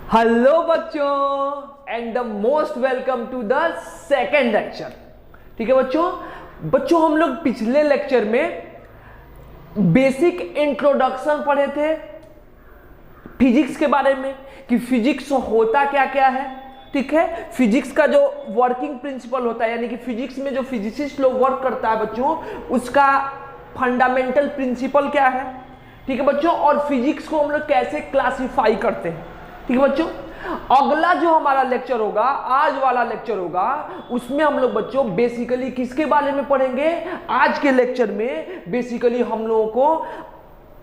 Hello बच्चों and the most welcome to the second lecture. ठीक है बच्चों हम लोग पिछले लेक्चर में बेसिक इंट्रोडक्शन पढ़े थे फिजिक्स के बारे में कि फिजिक्स होता क्या क्या है। ठीक है, फिजिक्स का जो वर्किंग प्रिंसिपल होता है यानी कि फिजिक्स में जो फिजिसिस्ट लोग वर्क करता है बच्चों, उसका फंडामेंटल प्रिंसिपल क्या है। ठीक है बच्चों, और फिजिक्स को हम लोग कैसे क्लासिफाई करते हैं। ठीक है बच्चों, अगला जो हमारा लेक्चर होगा, आज वाला लेक्चर होगा, उसमें हम लोग बच्चों बेसिकली किसके बारे में पढ़ेंगे। आज के लेक्चर में बेसिकली हम लोगों को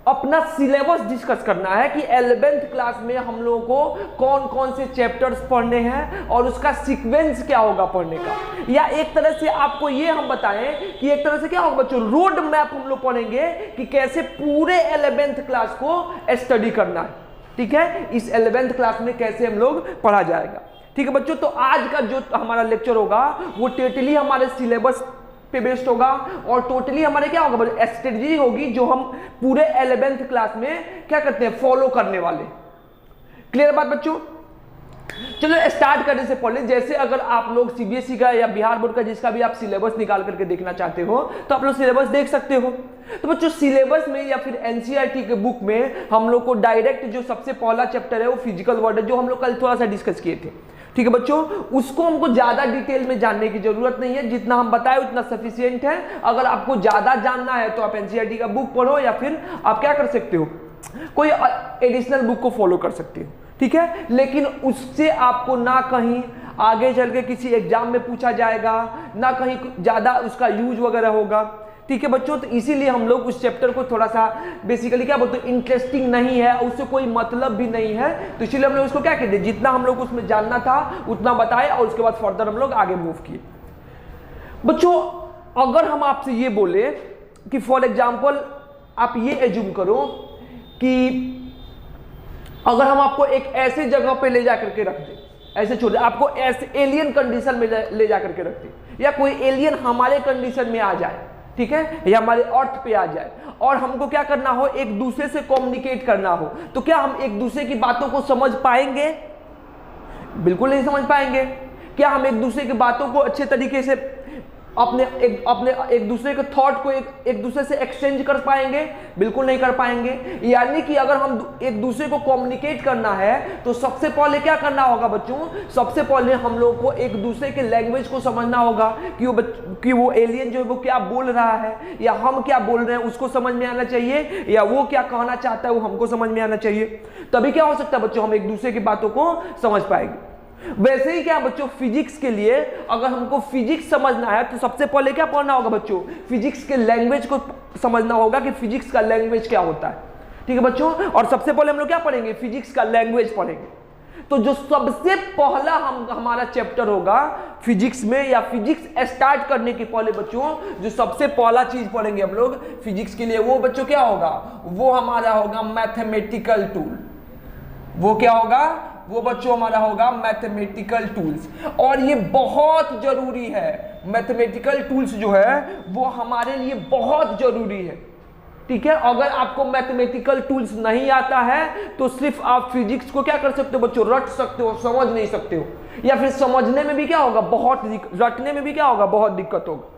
अपना सिलेबस डिस्कस करना है कि 11th क्लास में हम लोगों को कौन कौन से चैप्टर्स पढ़ने हैं और उसका सीक्वेंस क्या होगा पढ़ने का। या एक तरह से आपको ये हम बताएं कि एक तरह से क्या होगा बच्चों, रोड मैप हम लोग पढ़ेंगे कि कैसे पूरे 11th क्लास को स्टडी करना है। ठीक है, इस 11th क्लास में कैसे हम लोग पढ़ा जाएगा। ठीक है बच्चों, तो आज का जो हमारा लेक्चर होगा वो टोटली हमारे सिलेबस पे बेस्ड होगा और टोटली हमारे क्या होगा, स्ट्रेटजी होगी जो हम पूरे 11th क्लास में क्या करते हैं, फॉलो करने वाले। क्लियर बात बच्चों। चलो स्टार्ट करने से पहले, जैसे अगर आप लोग सीबीएसई का या बिहार बोर्ड का जिसका भी आप सिलेबस निकाल करके देखना चाहते हो तो आप लोग सिलेबस देख सकते हो। तो बच्चों सिलेबस में या फिर एनसीईआरटी के बुक में हम लोग को डायरेक्ट जो सबसे पहला चैप्टर है वो फिजिकल वर्ल्ड है, जो हम लोग कल थोड़ा सा डिस्कस किए थे। ठीक है बच्चों, उसको हमको ज्यादा डिटेल में जानने की जरूरत नहीं है, जितना हम बताए उतना सफिशिएंट है। अगर आपको ज्यादा जानना है तो आप एनसीईआरटी का बुक पढ़ो या फिर आप क्या कर सकते हो, कोई एडिशनल बुक को फॉलो कर सकते हो। ठीक है, लेकिन उससे आपको ना कहीं आगे चल के किसी एग्जाम में पूछा जाएगा, ना कहीं ज्यादा उसका यूज वगैरह होगा। ठीक है बच्चों, तो इसीलिए हम लोग उस चैप्टर को थोड़ा सा बेसिकली क्या बोलते हैं, इंटरेस्टिंग नहीं है, उससे कोई मतलब भी नहीं है, तो इसीलिए हम लोग उसको क्या कहते हैं, जितना हम लोग उसमें जानना था उतना बताए और उसके बाद फर्दर हम लोग आगे मूव किए। बच्चों अगर हम आपसे ये बोले कि फॉर एग्जाम्पल आप ये एज्यूम करो कि अगर हम आपको एक ऐसे जगह पे ले जा करके रख दें, ऐसे छोड़ दें, आपको ऐसे एलियन कंडीशन में ले जा करके रख दें, या कोई एलियन हमारे कंडीशन में आ जाए, ठीक है, या हमारे अर्थ पे आ जाए और हमको क्या करना हो, एक दूसरे से कम्युनिकेट करना हो, तो क्या हम एक दूसरे की बातों को समझ पाएंगे? बिल्कुल नहीं समझ पाएंगे। क्या हम एक दूसरे की बातों को अच्छे तरीके से अपने एक दूसरे के थॉट को एक दूसरे से एक्सचेंज कर पाएंगे? बिल्कुल नहीं कर पाएंगे। यानी कि अगर हम एक दूसरे को कम्युनिकेट करना है तो सबसे पहले क्या करना होगा बच्चों, सबसे पहले हम लोग को एक दूसरे के लैंग्वेज को समझना होगा कि वो एलियन जो है वो क्या बोल रहा है या हम क्या बोल रहे हैं उसको समझ में आना चाहिए, या वो क्या कहना चाहता है वो हमको समझ में आना चाहिए। तभी क्या हो सकता है बच्चों, हम एक दूसरे की बातों को समझ पाएंगे। वैसे ही क्या बच्चों, फिजिक्स के लिए अगर हमको फिजिक्स समझना है तो सबसे पहले क्या पढ़ना होगा बच्चों, फिजिक्स के लैंग्वेज को समझना होगा कि फिजिक्स का लैंग्वेज क्या होता है। ठीक है बच्चों, और सबसे पहले हम लोग क्या पढ़ेंगे, फिजिक्स का लैंग्वेज पढ़ेंगे। तो जो सबसे पहला हमारा चैप्टर होगा फिजिक्स में, या फिजिक्स स्टार्ट करने के पहले बच्चों जो सबसे पहला चीज पढ़ेंगे हम लोग फिजिक्स के लिए, वो बच्चों क्या होगा, वो हमारा होगा मैथमेटिकल टूल। वो क्या होगा, वो बच्चों हमारा होगा मैथमेटिकल टूल्स। और ये बहुत जरूरी है, मैथमेटिकल टूल्स जो है वो हमारे लिए बहुत जरूरी है। ठीक है, अगर आपको मैथमेटिकल टूल्स नहीं आता है तो सिर्फ आप फिजिक्स को क्या कर सकते हो बच्चों, रट सकते हो, समझ नहीं सकते हो, या फिर समझने में भी क्या होगा, रटने में भी क्या होगा, बहुत दिक्कत होगा।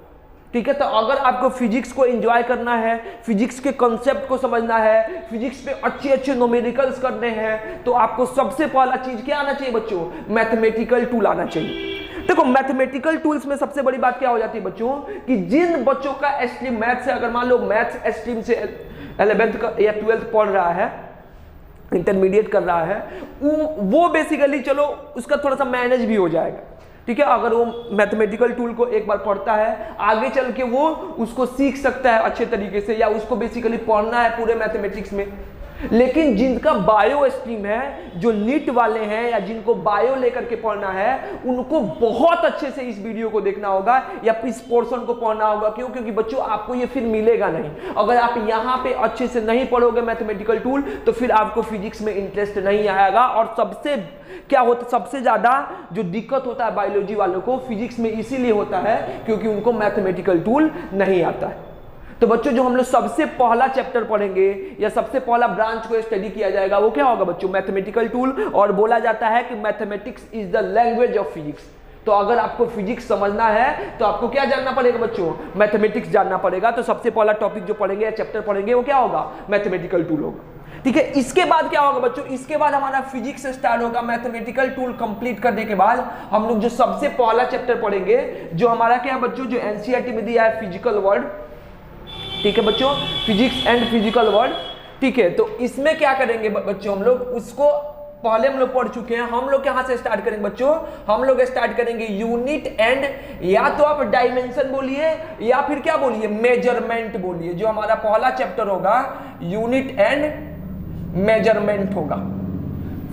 ठीक है, तो अगर आपको फिजिक्स को एंजॉय करना है, फिजिक्स के कॉन्सेप्ट को समझना है, फिजिक्स पे अच्छे अच्छे न्यूमेरिकल्स करने हैं, तो आपको सबसे पहला चीज क्या आना चाहिए बच्चों, मैथमेटिकल टूल आना चाहिए। देखो मैथमेटिकल टूल्स में सबसे बड़ी बात क्या हो जाती है बच्चों, कि जिन बच्चों का स्ट्रीम मैथ से, अगर मान लो मैथ स्ट्रीम से 11th या 12th पढ़ रहा है, इंटरमीडिएट कर रहा है, वो बेसिकली चलो उसका थोड़ा सा मैनेज भी हो जाएगा। ठीक है, अगर वो मैथमेटिकल टूल को एक बार पढ़ता है, आगे चल के वो उसको सीख सकता है अच्छे तरीके से, या उसको बेसिकली पढ़ना है पूरे मैथमेटिक्स में। लेकिन जिनका बायो स्ट्रीम है, जो नीट वाले हैं या जिनको बायो लेकर के पढ़ना है, उनको बहुत अच्छे से इस वीडियो को देखना होगा या इस पोर्शन को पढ़ना होगा। क्यों? क्योंकि बच्चों आपको ये फिर मिलेगा नहीं। अगर आप यहाँ पे अच्छे से नहीं पढ़ोगे मैथमेटिकल टूल तो फिर आपको फिजिक्स में इंटरेस्ट नहीं आएगा। और सबसे क्या होता, सबसे ज्यादा जो दिक्कत होता है बायोलॉजी वालों को फिजिक्स में इसीलिए होता है क्योंकि उनको मैथमेटिकल टूल नहीं आता है। तो बच्चों जो हम लोग सबसे पहला चैप्टर पढ़ेंगे या सबसे पहला ब्रांच को स्टडी किया जाएगा वो क्या होगा बच्चों, मैथमेटिकल टूल। और बोला जाता है कि mathematics is the language of physics. तो अगर आपको फिजिक्स समझना है तो आपको क्या जानना पड़ेगा बच्चों, मैथमेटिक्स जानना पड़ेगा। तो सबसे पहला टॉपिक जो पढ़ेंगे या चैप्टर पढ़ेंगे वो क्या होगा, मैथमेटिकल टूल होगा। ठीक है, इसके बाद क्या होगा बच्चों, इसके बाद हमारा फिजिक्स स्टार्ट होगा। मैथमेटिकल टूल कंप्लीट करने के बाद हम लोग जो सबसे पहला चैप्टर पढ़ेंगे जो हमारा क्या है बच्चों, जो एनसीईआरटी में दिया है, फिजिकल वर्ल्ड। ठीक है बच्चों, फिजिक्स एंड फिजिकल वर्ल्ड। ठीक है, तो इसमें क्या करेंगे बच्चों, हम लोग उसको पहले हम लोग पढ़ चुके हैं। हम लोग कहां से स्टार्ट करेंगे बच्चों, हम लोग स्टार्ट करेंगे यूनिट एंड, या तो आप डायमेंशन बोलिए या फिर क्या बोलिए, मेजरमेंट बोलिए। जो हमारा पहला चैप्टर होगा यूनिट एंड मेजरमेंट होगा।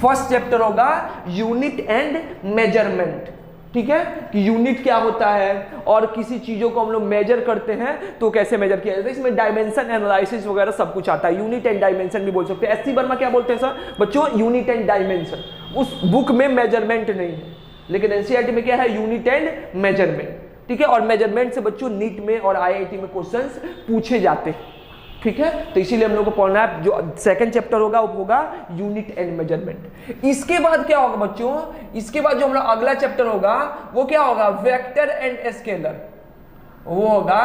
फर्स्ट चैप्टर होगा यूनिट एंड मेजरमेंट। ठीक है, कि यूनिट क्या होता है और किसी चीजों को हम लोग मेजर करते हैं तो कैसे मेजर किया जाता है। इसमें डायमेंशन एनालिसिस वगैरह सब कुछ आता है। यूनिट एंड डायमेंशन भी बोल सकते हैं। एससी वर्मा क्या बोलते हैं सर बच्चों, यूनिट एंड डायमेंशन। उस बुक में मेजरमेंट नहीं है, लेकिन एनसीईआरटी में क्या है, यूनिट एंड मेजरमेंट। ठीक है, और मेजरमेंट से बच्चों नीट में और आईआईटी में क्वेश्चंस पूछे जाते हैं। ठीक है, तो इसीलिए हम लोग को पढ़ना है। जो सेकंड चैप्टर होगा वो होगा यूनिट एंड मेजरमेंट। इसके बाद क्या होगा बच्चों, इसके बाद जो हम लोग अगला चैप्टर होगा वो क्या होगा, वेक्टर एंड स्केलर। वो होगा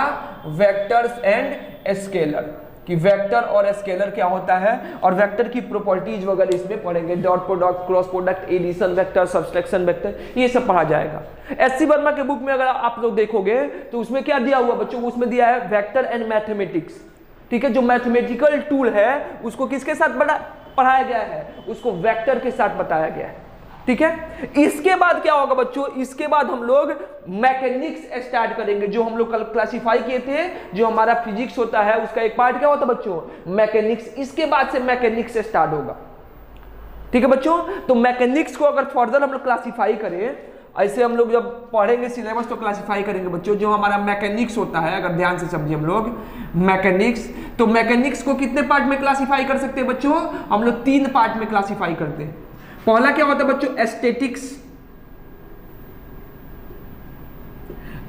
वेक्टर्स एंड स्केलर, कि वेक्टर और स्केलर क्या होता है और वेक्टर की प्रॉपर्टीज वगैरह इसमें पढ़ेंगे। Dot product, cross product, addition vector, subtraction vector, ये सब पढ़ा जाएगा। एससी वर्मा के बुक में अगर आप लोग देखोगे तो उसमें क्या दिया हुआ बच्चों, उसमें दिया है वेक्टर एंड मैथमेटिक्स। ठीक है, जो मैथमेटिकल टूल है उसको किसके साथ पढ़ाया गया है, उसको वेक्टर के साथ बताया गया है। ठीक है, इसके बाद क्या होगा बच्चों, इसके बाद हम लोग मैकेनिक्स स्टार्ट करेंगे। जो हम लोग कल क्लासिफाई किए थे, जो हमारा फिजिक्स होता है उसका एक पार्ट क्या होता है बच्चों, मैकेनिक्स। इसके बाद से मैकेनिक्स स्टार्ट होगा। ठीक है बच्चों, तो मैकेनिक्स को अगर फर्दर हम लोग क्लासिफाई करें, ऐसे हम लोग जब पढ़ेंगे सिलेबस तो क्लासिफाई करेंगे बच्चों। जो हमारा मैकेनिक्स होता है, अगर ध्यान से समझिए हम लोग मैकेनिक्स, तो मैकेनिक्स को कितने पार्ट में क्लासिफाई कर सकते हैं बच्चों, हम लोग 3 पार्ट में क्लासिफाई करते हैं। पहला क्या होता है बच्चों,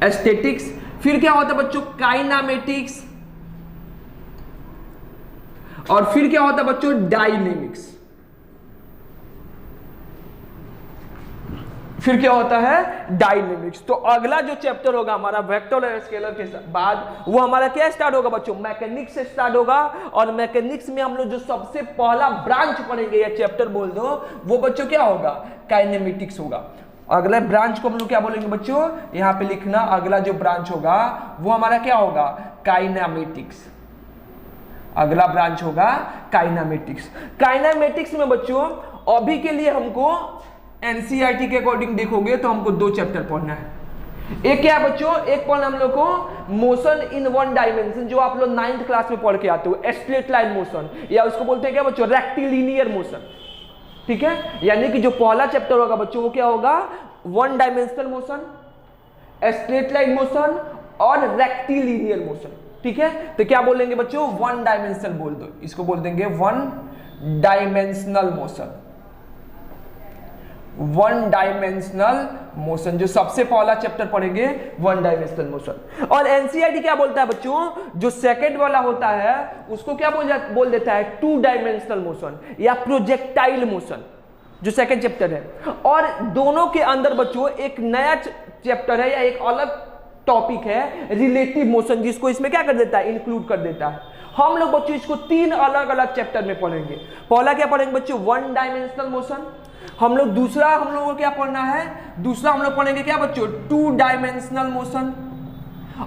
एस्थेटिक्स। फिर क्या होता है बच्चों, काइनामेटिक्स। और फिर क्या होता है बच्चों, डायनेमिक्स। फिर क्या होता है, डायनेमिक्स। तो अगला जो चैप्टर होगा हमारा वेक्टर और स्केलर के बाद वो हमारा क्या स्टार्ट होगा बच्चों, मैकेनिक्स से स्टार्ट होगा। और मैकेनिक्स में हम लोग जो सबसे पहला ब्रांच पढ़ेंगे या चैप्टर बोल दो, वो बच्चों क्या होगा, काइनेमेटिक्स होगा। अगला ब्रांच को हम लोग क्या बोलेंगे बच्चों, यहां पे लिखना, अगला जो ब्रांच होगा वो हमारा क्या होगा, काइनेमेटिक्स। अगला ब्रांच होगा काइनेमेटिक्स। काइनेमेटिक्स में बच्चों अभी के लिए हमको एनसीईआरटी के अकॉर्डिंग देखोगे तो हमको 2 चैप्टर पढ़ना है। एक क्या है बच्चों, एक पढ़ना हम लोग को मोशन इन 1 डायमेंशन, जो आप लोग 9th क्लास में पढ़ के आते हो, स्ट्रेट लाइन मोशन, या उसको बोलते हैं क्या बच्चों, रेक्टिलिनियर मोशन। ठीक है, यानी कि जो पहला चैप्टर होगा बच्चों वो क्या होगा, 1 dimensional motion, straight line motion और रेक्टिलिनियर मोशन। ठीक है, तो क्या बोलेंगे बच्चों, 1 डायमेंशनल बोल दो, इसको बोल देंगे 1 डायमेंशनल मोशन। 1 डायमेंशनल मोशन, जो सबसे पहला चैप्टर पढ़ेंगे 1 डायमेंशनल मोशन। और एनसीईआरटी क्या बोलता है बच्चों, जो सेकंड वाला होता है उसको क्या बोल देता है, 2 डायमेंशनल मोशन या प्रोजेक्टाइल मोशन, जो सेकंड चैप्टर है। और दोनों के अंदर बच्चों एक नया चैप्टर है या एक अलग टॉपिक है, रिलेटिव मोशन, जिसको इसमें क्या कर देता है, इंक्लूड कर देता है। हम लोग बच्चों इसको 3 अलग अलग चैप्टर में पढ़ेंगे। पहला क्या पढ़ेंगे बच्चों, 1 डायमेंशनल मोशन। हम लोग दूसरा हम लोगों को क्या पढ़ना है, दूसरा हम लोग पढ़ेंगे क्या बच्चों, 2 डायमेंशनल मोशन।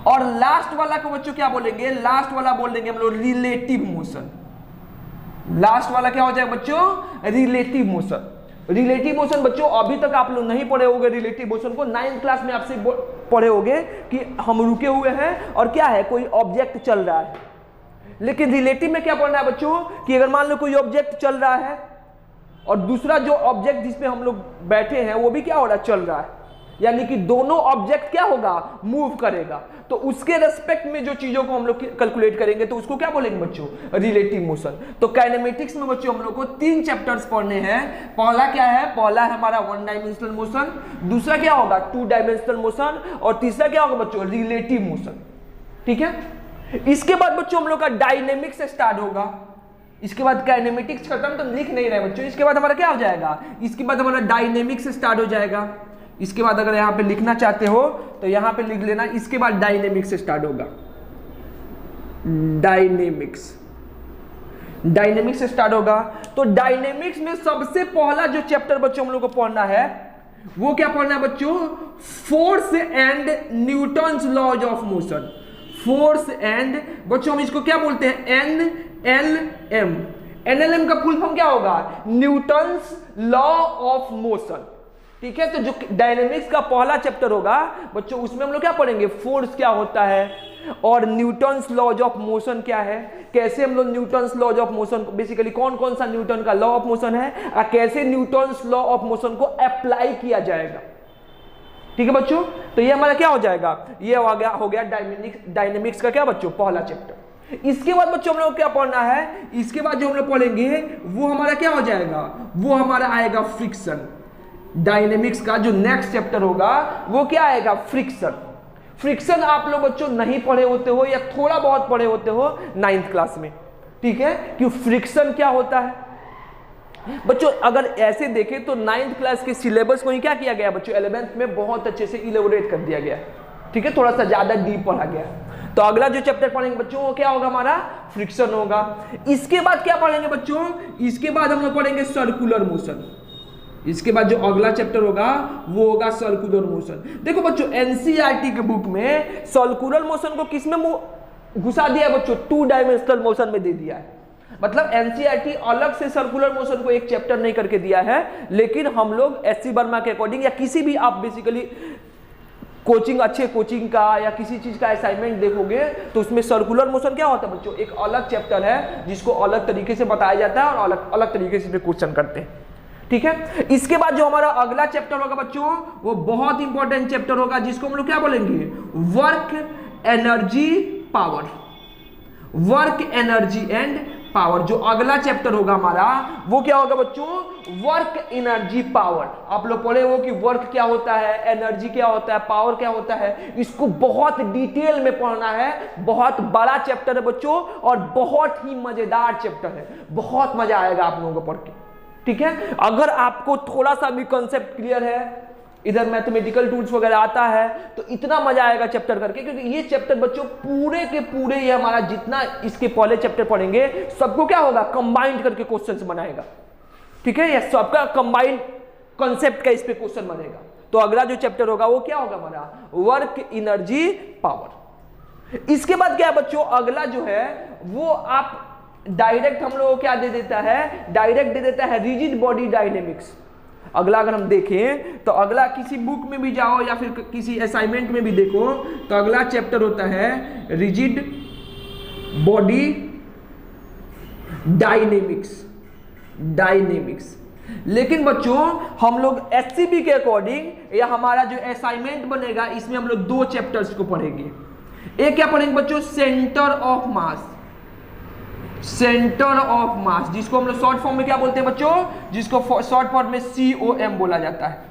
और लास्ट वाला को बच्चों क्या बोलेंगे, लास्ट वाला बोल देंगे हम लोग रिलेटिव मोशन। लास्ट वाला क्या हो जाएगा बच्चों, रिलेटिव मोशन। रिलेटिव मोशन बच्चों अभी तक आप लोग नहीं पढ़े होंगे रिलेटिव मोशन को। 9th क्लास में आपसे पढ़े होंगे कि हम रुके हुए हैं और क्या है, कोई ऑब्जेक्ट चल रहा है। लेकिन रिलेटिव में क्या पढ़ना है बच्चों, कि अगर मान लो कोई ऑब्जेक्ट चल रहा है और दूसरा जो ऑब्जेक्ट जिसपे हम लोग बैठे हैं वो भी क्या हो रहा है, चल रहा है, यानी कि दोनों ऑब्जेक्ट क्या होगा, मूव करेगा। तो उसके रेस्पेक्ट में जो चीजों को हम लोग कैलकुलेट करेंगे तो उसको क्या बोलेंगे बच्चों, रिलेटिव मोशन। तो काइनेमेटिक्स में बच्चों हम लोग को 3 चैप्टर्स पढ़ने हैं। पहला क्या है, पहला है हमारा 1 डायमेंशनल मोशन, दूसरा क्या होगा 2 डायमेंशनल मोशन, और तीसरा क्या होगा बच्चों, रिलेटिव मोशन। ठीक है, इसके बाद बच्चों हम लोग का डायनेमिक्स स्टार्ट होगा। इसके बाद काइनेमेटिक्स खत्म, तो लिख नहीं रहे बच्चों। इसके बाद हमारा क्या हो जाएगा, इसके बाद हमारा डायनेमिक्स स्टार्ट हो जाएगा। इसके बाद अगर यहाँ पे लिखना चाहते हो तो यहाँ पे लिख लेना, इसके बाद डायनेमिक्स स्टार्ट होगा। डायनेमिक्स स्टार्ट होगा। तो डायनेमिक्स में सबसे पहला जो चैप्टर बच्चों हम लोग को पढ़ना है वो क्या पढ़ना है बच्चों, force and Newton's laws of motion. Force and बच्चों हम इसको क्या बोलते हैं, NLM। NLM का फुल फॉर्म क्या होगा, न्यूटन्स लॉ ऑफ मोशन। ठीक है, तो जो डायनेमिक्स का पहला चैप्टर होगा बच्चों उसमें हम लोग क्या पढ़ेंगे, फोर्स क्या होता है और न्यूटन्स लॉज ऑफ मोशन क्या है, कैसे हम लोग न्यूटन्स लॉज ऑफ मोशन को बेसिकली कौन कौन सा न्यूटन का लॉ ऑफ मोशन है और कैसे न्यूटन्स लॉ ऑफ मोशन को अप्लाई किया जाएगा। ठीक है बच्चों, तो ये हमारा क्या हो जाएगा, ये हो गया डायनेमिक्स का क्या बच्चों पहला चैप्टर। इसके बाद बच्चों हम लोग क्या पढ़ना है, इसके बाद जो हम लोग पढ़ेंगे वो हमारा क्या हो जाएगा, वो हमारा आएगा फ्रिक्शन। डायनेमिक्स का जो नेक्स्ट चैप्टर होगा वो क्या आएगा, फ्रिक्शन। फ्रिक्शन आप लोग बच्चों नहीं पढ़े होते हो या थोड़ा बहुत पढ़े होते हो 9th क्लास में। ठीक है, कि फ्रिक्शन क्या होता है बच्चों। अगर ऐसे देखें तो 9th क्लास के सिलेबस को ही क्या किया गया बच्चों, 11th में बहुत अच्छे से इलेबोरेट कर दिया गया। ठीक है, थोड़ा सा ज्यादा डीप पढ़ा गया। तो अगला जो चैप्टर पढ़ेंगे बच्चों वो क्या होगा, हमारा फ्रिक्शन होगा। इसके बाद क्या पढ़ेंगे बच्चों, इसके बाद हम लोग पढ़ेंगे सर्कुलर मोशन। इसके बाद जो अगला चैप्टर होगा वो होगा सर्कुलर मोशन। देखो बच्चों एनसीईआरटी के बुक में सर्कुलर मोशन को किसमें घुसा दिया है बच्चों, 2 डायमेंशनल मोशन में दे दिया है। मतलब एनसीईआरटी अलग से सर्कुलर मोशन को एक चैप्टर नहीं करके दिया है, लेकिन हम लोग एससी वर्मा के अकॉर्डिंग या किसी भी आप बेसिकली कोचिंग अच्छे कोचिंग का या किसी चीज का असाइनमेंट देखोगे तो उसमें सर्कुलर मोशन क्या होता है बच्चों, एक अलग चैप्टर है जिसको अलग तरीके से बताया जाता है और अलग अलग तरीके से क्वेश्चन करते हैं। ठीक है, इसके बाद जो हमारा अगला चैप्टर होगा बच्चों वो बहुत इंपॉर्टेंट चैप्टर होगा जिसको हम लोग क्या बोलेंगे, work energy power. Work energy and power जो अगला चैप्टर होगा हमारा वो क्या होगा बच्चों, वर्क एनर्जी पावर। आप लोग पढ़े हो कि वर्क क्या होता है, एनर्जी क्या होता है, पावर क्या होता है, इसको बहुत डिटेल में पढ़ना है। बहुत बड़ा चैप्टर है बच्चों और बहुत ही मजेदार चैप्टर है, बहुत मजा आएगा आप लोगों को पढ़ के। ठीक है, अगर आपको थोड़ा सा भी कॉन्सेप्ट क्लियर है, इधर मैथमेटिकल टूल्स वगैरह आता है तो इतना मजा आएगा चैप्टर करके, क्योंकि ये चैप्टर बच्चों पूरे के पूरे ये हमारा जितना इसके पहले चैप्टर पढ़ेंगे सबको क्या होगा, कंबाइंड करके क्वेश्चंस बनाएगा। ठीक है, ये सबका कंबाइंड कॉन्सेप्ट का इस पे क्वेश्चन बनेगा। तो अगला जो चैप्टर होगा वो क्या होगा हमारा, वर्क एनर्जी पावर। इसके बाद क्या है बच्चों, अगला जो है वो आप डायरेक्ट हम लोगों को क्या दे देता है, डायरेक्ट दे देता है रिजिड बॉडी डायनेमिक्स। अगला अगर हम देखें तो अगला किसी बुक में भी जाओ या फिर किसी असाइनमेंट में भी देखो तो अगला चैप्टर होता है रिजिड बॉडी डायनेमिक्स। लेकिन बच्चों हम लोग एससीबी के अकॉर्डिंग या हमारा जो असाइनमेंट बनेगा इसमें हम लोग 2 चैप्टर्स को पढ़ेंगे। एक क्या पढ़ेंगे बच्चों, centre of mass. Centre of mass जिसको हम लोग शॉर्ट फॉर्म में क्या बोलते हैं बच्चों, जिसको शॉर्ट फॉर्म में COM बोला जाता है।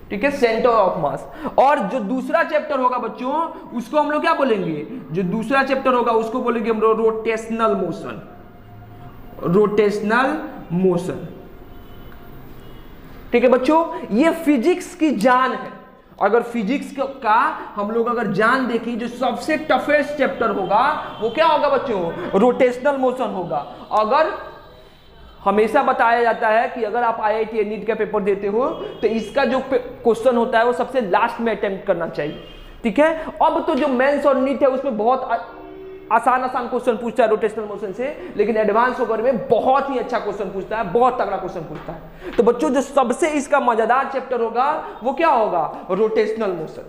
ठीक है, सेंटर ऑफ मास। और जो दूसरा चैप्टर होगा बच्चों उसको हम लोग क्या बोलेंगे, जो दूसरा चैप्टर होगा उसको बोलेंगे हम लोग रोटेशनल मोशन। Rotational motion. ठीक है बच्चों, ये फिजिक्स की जान है। अगर फिजिक्स का हम लोग अगर जान देखें जो सबसे टफेस्ट चैप्टर होगा वो क्या होगा बच्चों, रोटेशनल मोशन होगा। अगर हमेशा बताया जाता है कि अगर आप IIT नीट का पेपर देते हो तो इसका जो क्वेश्चन होता है वो सबसे लास्ट में अटेम्प्ट करना चाहिए। ठीक है, अब तो जो मेंस और नीट है उसमें बहुत आसान क्वेश्चन पूछता है रोटेशनल मोशन से, लेकिन एडवांस होकर में बहुत ही अच्छा क्वेश्चन पूछता है, बहुत तगड़ा क्वेश्चन पूछता है। तो बच्चों जो सबसे इसका मजेदार चैप्टर होगा वो क्या होगा, रोटेशनल मोशन।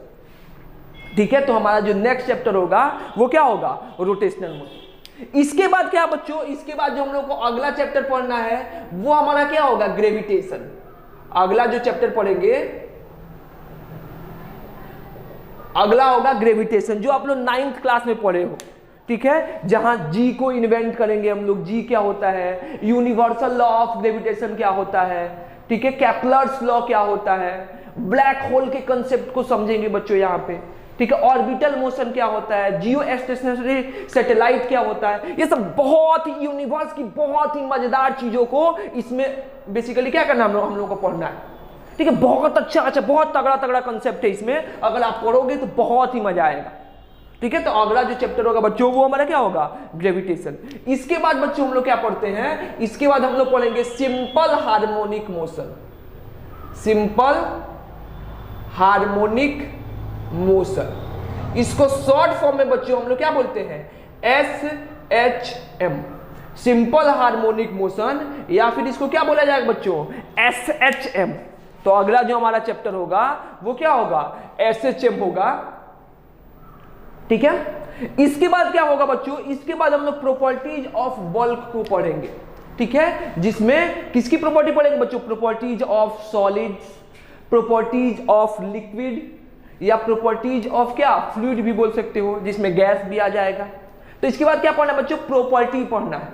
ठीक है, तो हमारा जो नेक्स्ट चैप्टर होगा वो क्या होगा, रोटेशनल मोशन। इसके बाद क्या बच्चों, इसके बाद जो हम लोग को अगला चैप्टर पढ़ना है वो हमारा क्या होगा, ग्रेविटेशन। अगला जो चैप्टर पढ़ेंगे अगला होगा ग्रेविटेशन, जो आप लोग 9th क्लास में पढ़े हो। ठीक है, जहां जी को इन्वेंट करेंगे हम लोग, जी क्या होता है, यूनिवर्सल लॉ ऑफ ग्रेविटेशन क्या होता है, ठीक है, केपलर्स लॉ क्या होता है, ब्लैक होल के कंसेप्ट को समझेंगे बच्चों यहाँ पे। ठीक है, ऑर्बिटल मोशन क्या होता है, जियो स्टेशनरी सैटेलाइट क्या होता है, ये सब बहुत ही यूनिवर्स की बहुत ही मजेदार चीजों को इसमें बेसिकली क्या करना हम लोगों को पढ़ना है। ठीक है, बहुत अच्छा बहुत तगड़ा तगड़ा कंसेप्ट है इसमें, अगर आप पढ़ोगे तो बहुत ही मजा आएगा। ठीक है, तो अगला जो चैप्टर होगा बच्चों वो हमारा क्या होगा, ग्रेविटेशन। इसके बाद बच्चों हम लोग क्या पढ़ते हैं, इसके बाद हम लोग पढ़ेंगे simple harmonic motion. Simple harmonic motion, इसको शॉर्ट फॉर्म में बच्चों हम लोग क्या बोलते हैं, SHM, सिंपल हार्मोनिक मोशन, या फिर इसको क्या बोला जाएगा बच्चों, SHM। तो अगला जो हमारा चैप्टर होगा वो क्या होगा, SHM होगा। ठीक है, इसके बाद क्या होगा बच्चों, इसके बाद हम लोग प्रॉपर्टीज ऑफ बल्क को पढ़ेंगे। ठीक है, जिसमें किसकी प्रॉपर्टी पढ़ेंगे बच्चों, properties of solids, properties of liquid, या प्रॉपर्टीज ऑफ क्या, फ्लूइड भी बोल सकते हो, जिसमें गैस भी आ जाएगा। तो इसके बाद क्या पढ़ना है बच्चों, प्रॉपर्टी पढ़ना है।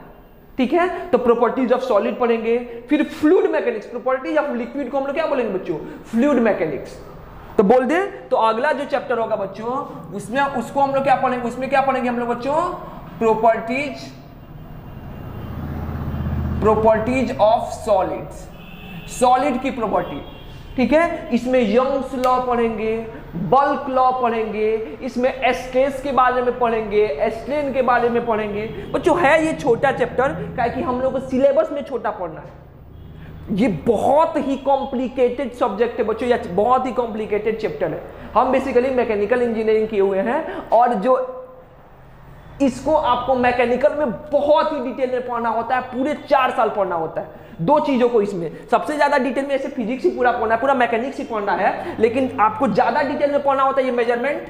ठीक है, तो प्रॉपर्टीज ऑफ सॉलिड पढ़ेंगे, फिर fluid mechanics, properties of liquid को हम लोग क्या बोलेंगे बच्चों, फ्लूइड मैकेनिक्स। तो बोल दे, तो अगला जो चैप्टर होगा बच्चों उसमें उसको हम लोग क्या पढ़ेंगे, उसमें क्या पढ़ेंगे हम लोग बच्चों, प्रॉपर्टीज ऑफ सॉलिड्स, सॉलिड की प्रॉपर्टी। ठीक है, इसमें यंग्स लॉ पढ़ेंगे, बल्क लॉ पढ़ेंगे, इसमें स्ट्रेस के बारे में पढ़ेंगे, स्ट्रेन के बारे में पढ़ेंगे। बच्चों है ये छोटा चैप्टर, क्या कि हम लोग को सिलेबस में छोटा पढ़ना है। ये बहुत ही कॉम्प्लिकेटेड सब्जेक्ट है बच्चों, या बहुत ही कॉम्प्लिकेटेड चैप्टर है। हम बेसिकली मैकेनिकल इंजीनियरिंग किए हुए हैं, और जो इसको आपको मैकेनिकल में बहुत ही डिटेल में पढ़ना होता है, पूरे 4 साल पढ़ना होता है। दो चीजों को इसमें सबसे ज्यादा डिटेल में ऐसे फिजिक्स ही पूरा पढ़ना है, पूरा मैकेनिक्स ही पढ़ना है, लेकिन आपको ज्यादा डिटेल में पढ़ना होता है ये मेजरमेंट,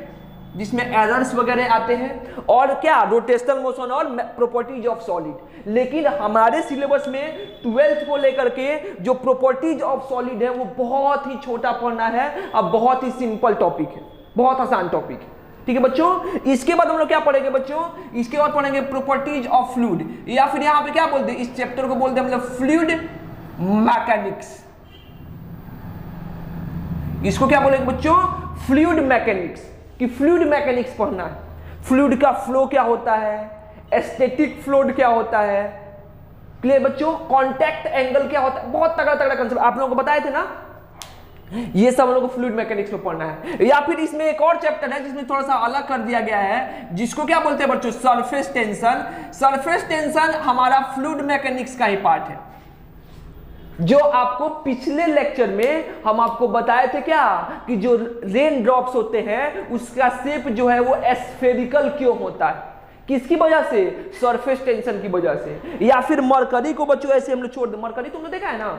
जिसमें एरर्स वगैरह आते हैं, और क्या रोटेशनल मोशन और प्रॉपर्टीज ऑफ सॉलिड। लेकिन हमारे सिलेबस में 12th को लेकर के जो प्रॉपर्टीज ऑफ सॉलिड है वो बहुत ही छोटा पढ़ना है, अब बहुत ही सिंपल टॉपिक है, बहुत आसान टॉपिक है। ठीक है बच्चों, इसके बाद हम लोग क्या पढ़ेंगे बच्चों, इसके बाद पढ़ेंगे प्रॉपर्टीज ऑफ फ्लूइड, या फिर यहां पे क्या बोलते हैं, इस चैप्टर को बोलते हैं हम लोग फ्लूइड मैकेनिक्स। इसको क्या बोलेंगे बच्चों, फ्लूइड मैकेनिक्स, कि फ्लूइड मैकेनिक्स पढ़ना है। फ्लूइड का फ्लो क्या होता है, स्टैटिक फ्लूइड क्या होता है, क्लियर बच्चों, कांटेक्ट एंगल क्या होता है, बहुत तगड़ा तगड़ा कंसेप्ट आप लोगों को बताए थे ना, ये सब हम लोग को फ्लूइड मैकेनिक्स में पढ़ना है। या फिर इसमें एक और चैप्टर है जिसमें थोड़ा सा अलग कर दिया गया है, जिसको क्या बोलते हैं बच्चों, सरफेस टेंशन। सरफेस टेंशन हमारा फ्लूइड मैकेनिक्स का ही पार्ट है, जो आपको पिछले लेक्चर में हम आपको बताए थे क्या, कि जो रेन ड्रॉप्स होते हैं उसका शेप जो है वो एस्फेरिकल क्यों होता है, किसकी वजह से, सरफेस टेंशन की वजह से। या फिर मरकरी को बच्चों ऐसे हम लोग छोड़ दे, मरकरी तुमने देखा है ना,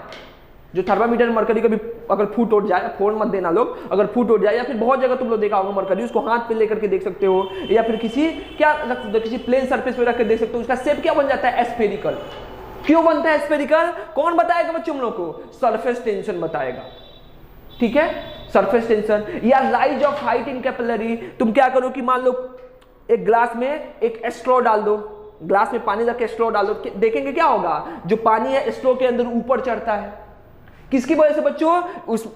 जो थर्मामीटर मरकरी का भी अगर फूट उठ जाए, फोड़ मत देना लोग, अगर फूट उठ जाए, या फिर बहुत जगह तुम लोग देखा होगा मरकरी, उसको हाथ पे लेकर के देख सकते हो, या फिर किसी क्या किसी प्लेन सरफेस पे रख के देख सकते हो, उसका शेप क्या बन जाता है, एस्फेरिकल। क्यों बनता है स्फेरिकल, कौन बताएगा बच्चों हम लोग को, सरफेस टेंशन बताएगा। ठीक है, सरफेस टेंशन। या rise of height in capillary, तुम क्या करो कि मान लो एक ग्लास में एक स्ट्रॉ डाल दो, ग्लास में पानी रख के स्ट्रॉ डाल दो, देखेंगे क्या होगा, जो पानी है स्ट्रॉ के अंदर ऊपर चढ़ता है, किसकी वजह से बच्चों,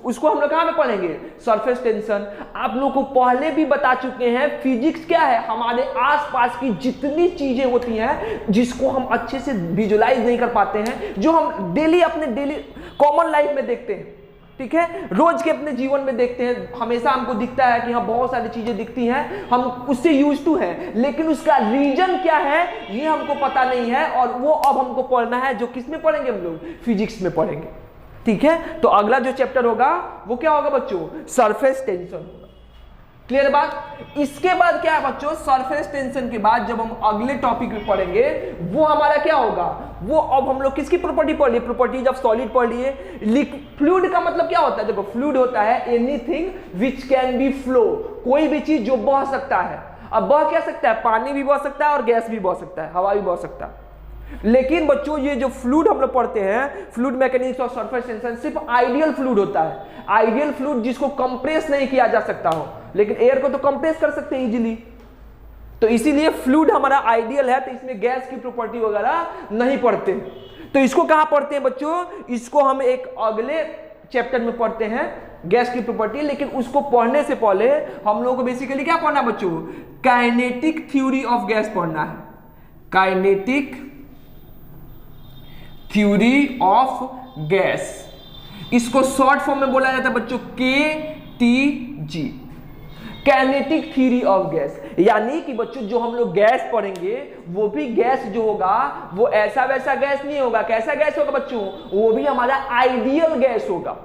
उसको हम लोग कहां पे पढ़ेंगे, सरफेस टेंशन। आप लोग को पहले भी बता चुके हैं, फिजिक्स क्या है, हमारे आसपास की जितनी चीजें होती हैं जिसको हम अच्छे से विजुलाइज नहीं कर पाते हैं, जो हम डेली अपने डेली कॉमन लाइफ में देखते हैं, ठीक है, रोज के अपने जीवन में देखते हैं, हमेशा हमको दिखता है कि हाँ बहुत सारी चीजें दिखती हैं, हम उससे यूज टू हैं, लेकिन उसका रीजन क्या है ये हमको पता नहीं है, और वो अब हमको पढ़ना है, जो किस में पढ़ेंगे हम लोग, फिजिक्स में पढ़ेंगे। ठीक है, तो अगला जो चैप्टर होगा वो क्या होगा बच्चों, सरफेस टेंशन होगा। क्लियर बात। इसके बाद क्या है बच्चों, सरफेस टेंशन के बाद जब हम अगले टॉपिक में पढ़ेंगे वो हमारा क्या होगा, वो अब हम लोग किसकी प्रॉपर्टी पढ़ लिए, प्रॉपर्टीज ऑफ सॉलिड पढ़ लिए। फ्लूइड का मतलब क्या होता है, देखो फ्लूइड होता है anything which can be flow, कोई भी चीज जो बह सकता है। अब बह क्या सकता है, पानी भी बह सकता है और गैस भी बह सकता है, हवा भी बह सकता है। लेकिन बच्चों ये जो फ्लूइड हम लोग पढ़ते हैं, फ्लूइड मैकेनिक्स और सरफेस टेंशन, सिर्फ आइडियल फ्लूइड होता है। आइडियल फ्लूइड जिसको कंप्रेस नहीं किया जा सकता हो, लेकिन एयर को तो कंप्रेस कर सकते हैं इजीली, तो इसीलिए फ्लूइड हमारा आइडियल है, तो इसमें गैस की प्रॉपर्टी वगैरह नहीं पढ़ते। तो इसको कहां पढ़ते हैं बच्चों, इसको हम एक अगले चैप्टर में पढ़ते हैं, गैस की प्रॉपर्टी, लेकिन उसको पढ़ने से पहले हम लोगों को बेसिकली क्या पढ़ना है बच्चों, काइनेटिक थ्योरी ऑफ गैस पढ़ना है, काइनेटिक थ्योरी ऑफ गैस। इसको शॉर्ट फॉर्म में बोला जाता है बच्चों KTG, kinetic theory of gas. यानी कि बच्चों जो हम लोग गैस पढ़ेंगे वो भी गैस जो होगा वो ऐसा वैसा गैस नहीं होगा। कैसा गैस होगा बच्चों, वो भी हमारा आइडियल गैस होगा।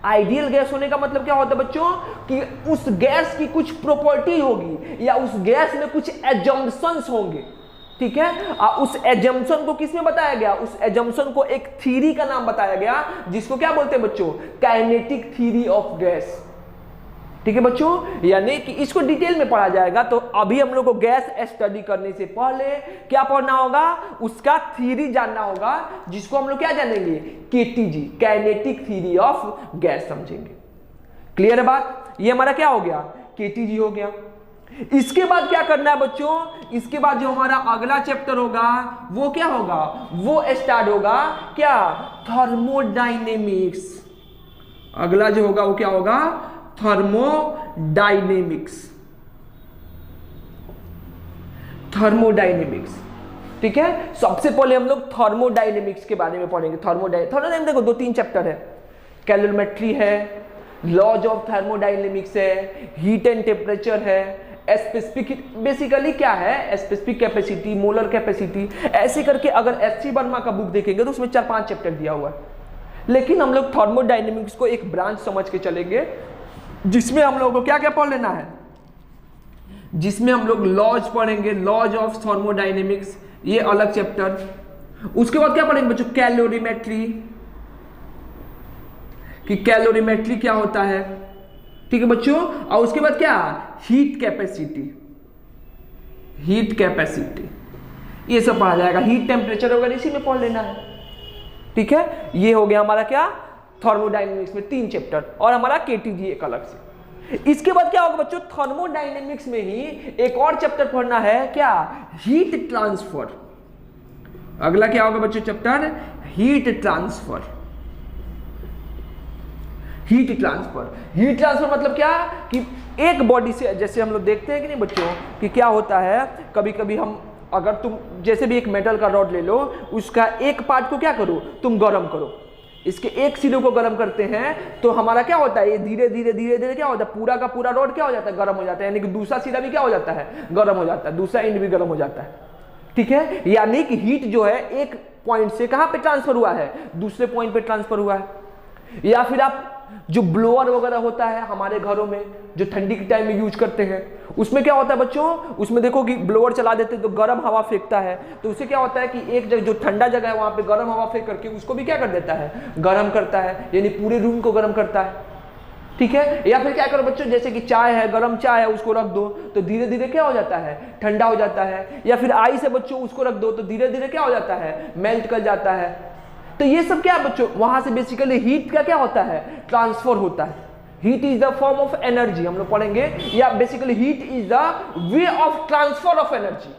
आइडियल गैस होने का मतलब क्या होता है बच्चों, कि उस गैस की कुछ प्रॉपर्टी होगी या उस गैस में कुछ एजम्पशंस होंगे, ठीक है। उस एजम्पशन को किसमें बताया गया, उस एजम्पशन को एक थ्योरी का नाम बताया गया जिसको क्या बोलते हैं बच्चों, काइनेटिक थ्योरी ऑफ गैस, ठीक है बच्चों। यानी कि इसको डिटेल में पढ़ा जाएगा। तो अभी हम लोग को गैस स्टडी करने से पहले क्या पढ़ना होगा, उसका थ्योरी जानना होगा, जिसको हम लोग क्या जानेंगे, KTG, kinetic theory of gas समझेंगे। क्लियर है बात, ये हमारा क्या हो गया, KTG हो गया। इसके बाद क्या करना है बच्चों, इसके बाद जो हमारा अगला चैप्टर होगा वो क्या होगा, वो स्टार्ट होगा क्या, थर्मोडायनेमिक्स। अगला जो होगा वो क्या होगा, थर्मोडायनेमिक्स, थर्मोडायनेमिक्स, ठीक है। सबसे पहले हम लोग थर्मोडायनेमिक्स के बारे में पढ़ेंगे। थर्मोडायनेमिक्स देखो 2-3 चैप्टर है, कैलोरीमेट्री है, लॉज ऑफ थर्मोडायनेमिक्स है, हीट एंड टेम्परेचर है, स्पेसिफिक बेसिकली क्या है, स्पेसिफिक कैपेसिटी, मोलर कैपेसिटी, ऐसे करके अगर SC वर्मा का बुक देखेंगे तो उसमें 4-5 चैप्टर दिया हुआ है। लेकिन हम लोग थर्मोडायनेमिक्स को एक ब्रांच समझ के चलेंगे, जिसमें हम लोगों को क्या क्या पढ़ लेना है, जिसमें हम लोग लॉज पढ़ेंगे, लॉज ऑफ थर्मोडायनेमिक्स, ये अलग चैप्टर। उसके बाद क्या पढ़ेंगे बच्चों, कैलोरीमेट्री, कि कैलोरीमेट्री क्या होता है, ठीक है बच्चों। और उसके बाद क्या, हीट कैपेसिटी, हीट कैपेसिटी, ये सब पढ़ा जाएगा। हीट टेम्परेचर वगैरह इसी में पढ़ लेना है, ठीक है। ये हो गया हमारा क्या, थर्मोडायनेमिक्स में 3 चैप्टर, और हमारा KTG एक अलग से। इसके बाद क्या होगा बच्चों, थर्मोडायनेमिक्स में ही एक और चैप्टर पढ़ना है, क्या, हीट ट्रांसफर। अगला क्या होगा बच्चों chapter, heat transfer. Heat transfer, heat transfer मतलब क्या, कि एक बॉडी से, जैसे हम लोग देखते हैं कि नहीं बच्चों, कि क्या होता है, कभी कभी हम, अगर तुम जैसे भी एक मेटल का रॉड ले लो, उसका एक पार्ट को क्या करो, तुम गर्म करो, इसके एक सिरे को गर्म करते हैं तो हमारा क्या होता है, ये धीरे धीरे धीरे धीरे क्या होता है, पूरा का पूरा रॉड क्या हो जाता है, गर्म हो जाता है। यानी कि दूसरा सिरा भी क्या हो जाता है, गर्म हो जाता है, दूसरा एंड भी गर्म हो जाता है, ठीक है। यानी कि हीट जो है एक पॉइंट से कहां पे ट्रांसफर हुआ है, दूसरे पॉइंट पे ट्रांसफर हुआ है। या फिर आप जो ब्लोअर वगैरह होता है हमारे घरों में, जो ठंडी के टाइम में यूज करते हैं, उसमें क्या होता है बच्चों, उसमें देखो कि ब्लोअर चला देते हैं तो गर्म हवा फेंकता है, तो उससे क्या होता है कि एक जगह जो ठंडा जगह है वहां पे गर्म हवा फेंक करके उसको भी क्या कर देता है, गर्म करता है, यानी पूरे रूम को गर्म करता है, ठीक है। या फिर क्या करो बच्चों, जैसे कि चाय है, गर्म चाय है, उसको रख दो तो धीरे धीरे क्या हो जाता है, ठंडा हो जाता है। या फिर आइस है बच्चों, उसको रख दो तो धीरे धीरे क्या हो जाता है, मेल्ट कर जाता है। तो ये सब क्या बच्चों, वहां से बेसिकली हीट का क्या होता है, ट्रांसफर होता है। Heat is the form of energy, हम लोग पढ़ेंगे, या basically heat is the way of transfer of energy.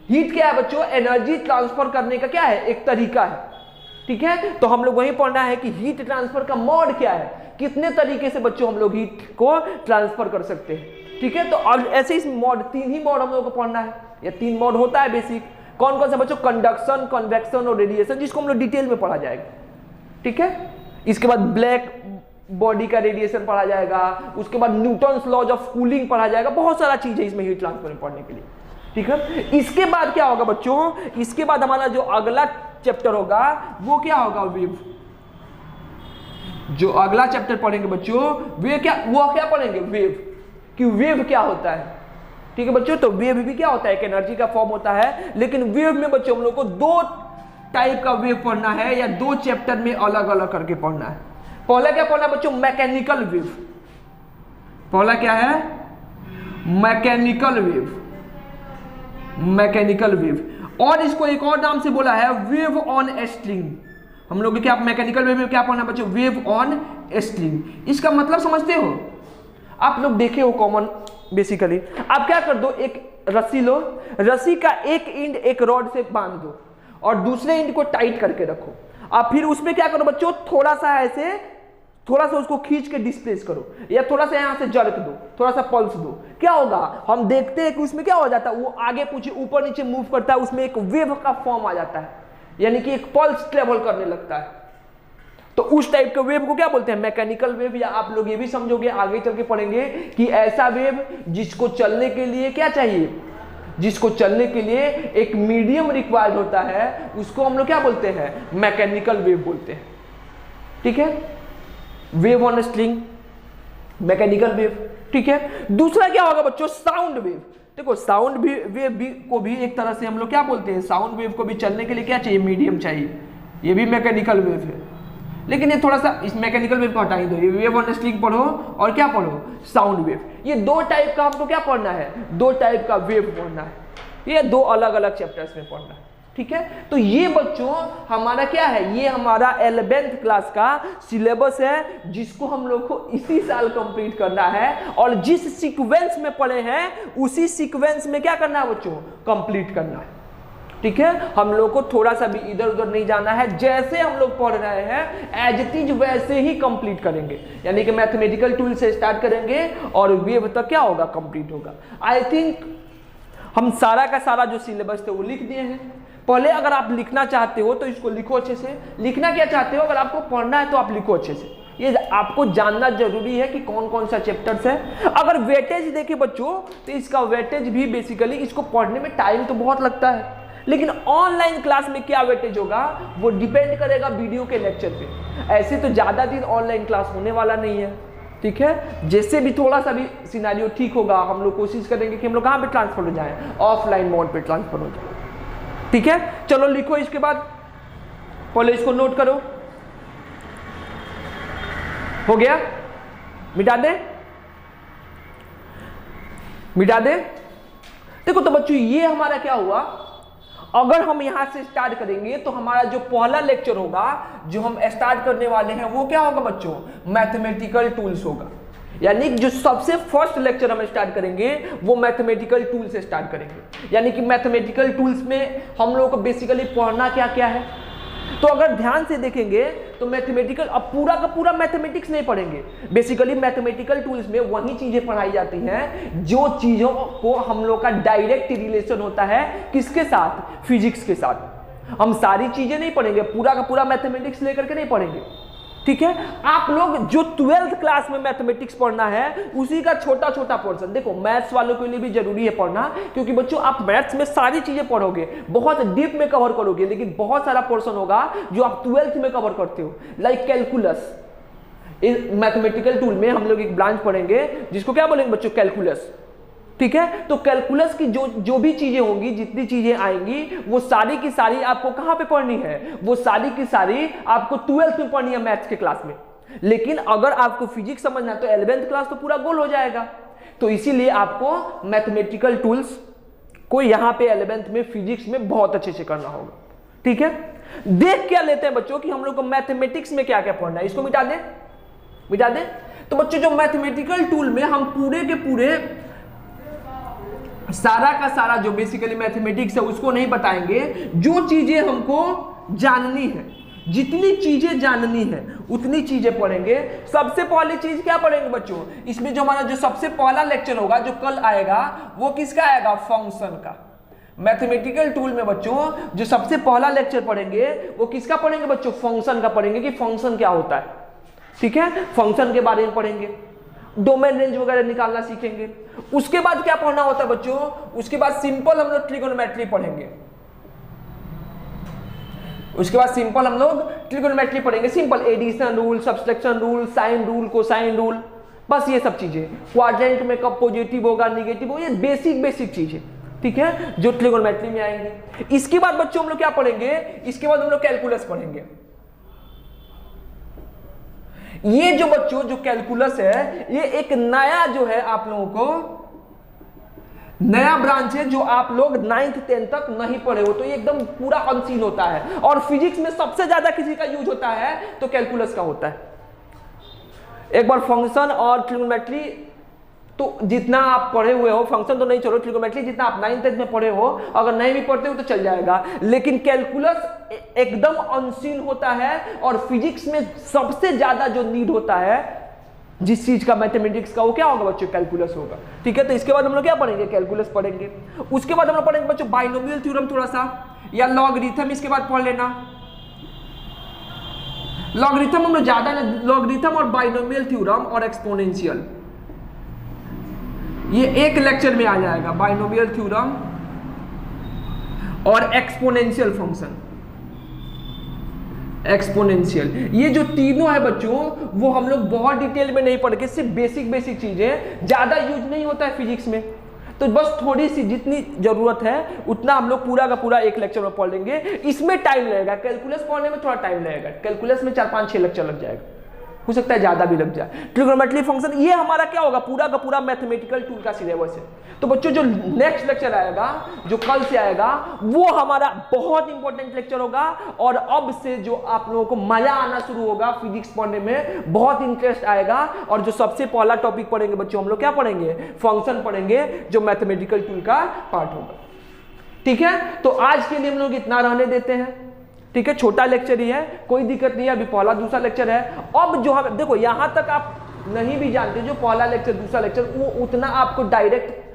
Heat क्या है बच्चों, एनर्जी ट्रांसफर करने का क्या है, एक तरीका है, ठीक है। तो हम लोग वही पढ़ना है कि हीट ट्रांसफर का मोड क्या है, कितने तरीके से बच्चों हम लोग हीट को ट्रांसफर कर सकते हैं, ठीक है। तो ऐसे इस मोड, 3 ही मोड हम लोग को पढ़ना है, या 3 मोड होता है बेसिक। कौन कौन सा बच्चों, कंडक्शन, कन्वेक्शन और रेडिएशन, जिसको हम लोग डिटेल में पढ़ा जाएगा, ठीक है। इसके बाद ब्लैक बॉडी का रेडिएशन पढ़ा जाएगा, उसके बाद न्यूटन्स लॉज ऑफ कूलिंग पढ़ा जाएगा, बहुत सारा चीज है इसमें हीट ट्रांसफर में पढ़ने के लिए, ठीक है। इसके बाद क्या होगा बच्चों, इसके बाद हमारा जो अगला चैप्टर होगा वो क्या होगा, वेव। जो अगला चैप्टर पढ़ेंगे बच्चों वो क्या पढ़ेंगे, वेव, कि वेव क्या होता है, ठीक है बच्चों। तो वेव भी क्या होता है, एक एनर्जी का फॉर्म होता है। लेकिन वेव में बच्चों हम लोग को 2 टाइप का वेव पढ़ना है, या 2 चैप्टर में अलग अलग करके पढ़ना है। पहला क्या पढ़ना है बच्चों, मैकेनिकल वेव। पहला क्या है, मैकेनिकल वेव, मैकेनिकल वेव। और इसको एक और नाम से बोला है वेव ऑन स्ट्रिंग। हम लोग क्या मैकेनिकल वेव में क्या पढ़ना है बच्चों, वेव ऑन स्ट्रिंग। इसका मतलब समझते हो, आप लोग देखे हो कॉमन, बेसिकली आप क्या कर दो, एक रस्सी लो, रस्सी का एक एंड एक रॉड से बांध दो और दूसरे एंड को टाइट करके रखो। अब फिर उसमें क्या करो बच्चों, थोड़ा सा ऐसे थोड़ा सा उसको खींच के डिस्प्लेस करो या थोड़ा सा यहां से जर्क दो, थोड़ा सा पल्स दो, क्या होगा, हम देखते हैं कि उसमें क्या हो जाता है, वो आगे पीछे ऊपर नीचे मूव करता है, उसमें एक वेव का फॉर्म आ जाता है, यानी कि एक पल्स ट्रेवल करने लगता है। तो उस टाइप के वेव को क्या बोलते हैं, मैकेनिकल वेव। या आप लोग ये भी समझोगे, आगे चल के पढ़ेंगे कि ऐसा वेव जिसको चलने के लिए क्या चाहिए, जिसको चलने के लिए एक मीडियम रिक्वायर्ड होता है, उसको हम लोग क्या बोलते हैं, मैकेनिकल वेव बोलते हैं। ठीक है, wave on string, mechanical wave. ठीक है, दूसरा क्या होगा बच्चों, साउंड वेव। देखो साउंड वेव को भी एक तरह से हम लोग क्या बोलते हैं, साउंड वेव को भी चलने के लिए क्या चाहिए, मीडियम चाहिए, ये भी मैकेनिकल वेव है। लेकिन ये थोड़ा सा इस मैकेनिकल वेव को हटा ही दो, ये वेव ऑन स्ट्रिंग पढ़ो और क्या पढ़ो, साउंड वेव। ये दो टाइप का हमको क्या पढ़ना है, दो टाइप का वेव पढ़ना है, ये दो अलग अलग चैप्टर्स में पढ़ना है। ठीक है, तो ये बच्चों हमारा क्या है, ये हमारा 11th क्लास का सिलेबस है, जिसको हम लोग को इसी साल कंप्लीट करना है, और जिस सीक्वेंस में पढ़े हैं उसी सीक्वेंस में क्या करना है बच्चों, कंप्लीट करना है। ठीक है, हम लोग को थोड़ा सा भी इधर उधर नहीं जाना है, जैसे हम लोग पढ़ रहे हैं एज इट इज वैसे ही कंप्लीट करेंगे, यानी कि मैथमेटिकल टूल से स्टार्ट करेंगे और वेव तक क्या होगा, कंप्लीट होगा। आई थिंक हम सारा का सारा जो सिलेबस थे वो लिख दिए हैं। पहले अगर आप लिखना चाहते हो तो इसको लिखो अच्छे से, लिखना क्या चाहते हो, अगर आपको पढ़ना है तो आप लिखो अच्छे से, ये आपको जानना जरूरी है कि कौन कौन सा चैप्टर्स है। अगर वेटेज देखे बच्चों तो इसका वेटेज भी बेसिकली, इसको पढ़ने में टाइम तो बहुत लगता है, लेकिन ऑनलाइन क्लास में क्या वेटेज होगा वो डिपेंड करेगा वीडियो के लेक्चर पे। ऐसे तो ज्यादा दिन ऑनलाइन क्लास होने वाला नहीं है। ठीक है, जैसे भी थोड़ा सा भी सिनेरियो ठीक होगा, हम लोग कोशिश करेंगे कि हम लोग कहाँ पे ट्रांसफर हो जाएं, ऑफलाइन मोड पे ट्रांसफर हो जाए। ठीक है, चलो लिखो, इसके बाद पहले इसको नोट करो, हो गया, मिटा दे, मिटा दे। देखो तो बच्चों ये हमारा क्या हुआ, अगर हम यहां से स्टार्ट करेंगे तो हमारा जो पहला लेक्चर होगा जो हम स्टार्ट करने वाले हैं वो क्या होगा बच्चों, मैथमेटिकल टूल्स होगा। यानी जो सबसे फर्स्ट लेक्चर हम स्टार्ट करेंगे वो मैथमेटिकल टूल से स्टार्ट करेंगे। यानी कि मैथमेटिकल टूल्स में हम लोग को बेसिकली पढ़ना क्या क्या है, तो अगर ध्यान से देखेंगे तो मैथमेटिकल, अब पूरा का पूरा मैथमेटिक्स नहीं पढ़ेंगे, बेसिकली मैथमेटिकल टूल्स में वही चीजें पढ़ाई जाती हैं जो चीजों को हम लोग का डायरेक्ट रिलेशन होता है किसके साथ, फिजिक्स के साथ। हम सारी चीजें नहीं पढ़ेंगे, पूरा का पूरा मैथमेटिक्स लेकर के नहीं पढ़ेंगे। ठीक है, आप लोग जो 12th क्लास में मैथमेटिक्स पढ़ना है उसी का छोटा छोटा पोर्शन, देखो मैथ्स वालों के लिए भी जरूरी है पढ़ना, क्योंकि बच्चों आप मैथ्स में सारी चीजें पढ़ोगे, बहुत डीप में कवर करोगे, लेकिन बहुत सारा पोर्शन होगा जो आप 12th में कवर करते हो, लाइक कैलकुलस। इस मैथमेटिकल टूल में हम लोग एक ब्रांच पढ़ेंगे जिसको क्या बोलेंगे बच्चों, कैलकुलस। ठीक है, तो कैलकुलस की जो भी चीजें होंगी, जितनी चीजें आएंगी वो सारी की सारी आपको कहां पे पढ़नी है, वो सारी की सारी आपको 12th में पढ़नी है मैथ्स के क्लास में। लेकिन अगर आपको फिजिक्स समझना है तो 11th क्लास तो पूरा गोल हो जाएगा। तो इसीलिए आपको मैथमेटिकल टूल्स को यहां पे 11th में फिजिक्स में बहुत अच्छे से करना होगा। ठीक है, देख क्या लेते हैं बच्चों कि हम लोग को मैथमेटिक्स में क्या क्या पढ़ना है, इसको मिटा दें, मिटा दें। तो बच्चों जो मैथमेटिकल टूल में हम पूरे के पूरे सारा का सारा जो बेसिकली मैथमेटिक्स है उसको नहीं बताएंगे, जो चीजें हमको जाननी है, जितनी चीजें जाननी है उतनी चीजें पढ़ेंगे। सबसे पहली चीज क्या पढ़ेंगे बच्चों, इसमें जो हमारा जो सबसे पहला लेक्चर होगा जो कल आएगा वो किसका आएगा, फंक्शन का। मैथमेटिकल टूल में बच्चों जो सबसे पहला लेक्चर पढ़ेंगे वो किसका पढ़ेंगे बच्चों, फंक्शन का पढ़ेंगे कि फंक्शन क्या होता है। ठीक है, फंक्शन के बारे में पढ़ेंगे, डोमेन रेंज वगैरह निकालना सीखेंगे। उसके बाद क्या पढ़ना होता है बच्चों, उसके बाद सिंपल हम लोग ट्रिगोनोमेट्री पढ़ेंगे। उसके बाद सिंपल हम लोग ट्रिगोनोमेट्री पढ़ेंगे, simple addition rule, subtraction rule, sine rule, cosine rule, बस ये सब चीजें। क्वाड्रेंट में कब पॉजिटिव होगा, निगेटिव होगा, ये बेसिक चीजें, ठीक है, जो ट्रिगोनोमेट्री में आएंगे। इसके बाद बच्चों हम लोग क्या पढ़ेंगे, इसके बाद हम लोग कैलकुलस पढ़ेंगे। ये जो बच्चों जो कैलकुलस है ये एक नया जो है आप लोगों को नया ब्रांच है जो आप लोग 9th 10th तक नहीं पढ़े हो, तो ये एकदम पूरा अनसीन होता है। और फिजिक्स में सबसे ज्यादा किसी का यूज होता है तो कैलकुलस का होता है। एक बार फंक्शन और ट्रिग्नोमेट्री तो जितना आप पढ़े हुए हो, फंक्शन तो नहीं छोड़ो, ट्रिग्नोमेट्री जितना आप 9th 10th में पढ़े हो, अगर नहीं भी पढ़ते हो तो चल जाएगा, लेकिन कैलकुलस एकदम अनसीन होता है, और फिजिक्स में सबसे ज्यादा जो नीड होता है जिस चीज का, मैथमेटिक्स का, वो क्या होगा बच्चों? कैलकुलस होगा। ठीक है, तो इसके बाद हम लोग क्या पढ़ेंगे? कैलकुलस पढ़ेंगे। उसके बाद हम लोग पढ़ेंगे बच्चों बाइनोमियल थ्योरम थोड़ा सा, या लॉगरिथम इसके बाद पढ़ लेना। लॉगरिथम हम लोग ज्यादा, लॉगरिथम और बाइनोमियल थ्योरम और एक्सपोनेंशियल, ये एक लेक्चर में आ जाएगा। बाइनोमियल थ्योरम और एक्सपोनेंशियल फंक्शन, एक्सपोनेंशियल, ये जो तीनों है बच्चों, वो हम लोग बहुत डिटेल में नहीं पढ़ के, सिर्फ बेसिक बेसिक चीजें, ज्यादा यूज नहीं होता है फिजिक्स में, तो बस थोड़ी सी जितनी जरूरत है उतना हम लोग पूरा का पूरा एक लेक्चर में पढ़ लेंगे। इसमें टाइम लगेगा, कैलकुलस पढ़ने में थोड़ा टाइम लगेगा, कैलकुलस में 4-5-6 लेक्चर लग जाएगा, हो सकता है ज्यादा भी लग जाए। ट्रिग्नोमेट्री फंक्शन, ये हमारा क्या होगा? पूरा का पूरा मैथमेटिकल टूल का सिलेबस है। तो बच्चों जो नेक्स्ट लेक्चर आएगा, जो कल से आएगा, वो हमारा बहुत इंपॉर्टेंट लेक्चर होगा, और अब से जो आप लोगों को मजा आना शुरू होगा फिजिक्स पढ़ने में, बहुत इंटरेस्ट आएगा। और जो सबसे पहला टॉपिक पढ़ेंगे बच्चों, हम लोग क्या पढ़ेंगे? फंक्शन पढ़ेंगे, जो मैथमेटिकल टूल का पार्ट होगा। ठीक है, तो आज के लिए हम लोग इतना रहने देते हैं। ठीक है, छोटा लेक्चर ही है, कोई दिक्कत नहीं है, अभी पहला दूसरा लेक्चर है। अब जो हम देखो, यहां तक आप नहीं भी जानते, जो पहला लेक्चर दूसरा लेक्चर, वो उतना आपको डायरेक्ट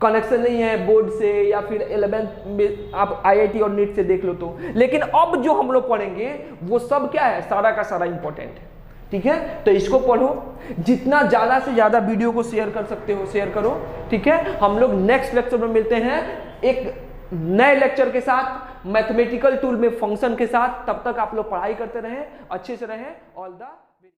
कनेक्शन नहीं है बोर्ड से, या फिर 11th में आप IIT और नीट से देख लो तो, लेकिन अब जो हम लोग पढ़ेंगे वो सब क्या है? सारा का सारा इंपॉर्टेंट है। ठीक है, तो इसको पढ़ो, जितना ज्यादा से ज्यादा वीडियो को शेयर कर सकते हो शेयर करो। ठीक है, हम लोग नेक्स्ट लेक्चर में मिलते हैं एक नए लेक्चर के साथ, मैथमेटिकल टूल में फंक्शन के साथ। तब तक आप लोग पढ़ाई करते रहें, अच्छे से रहें। All the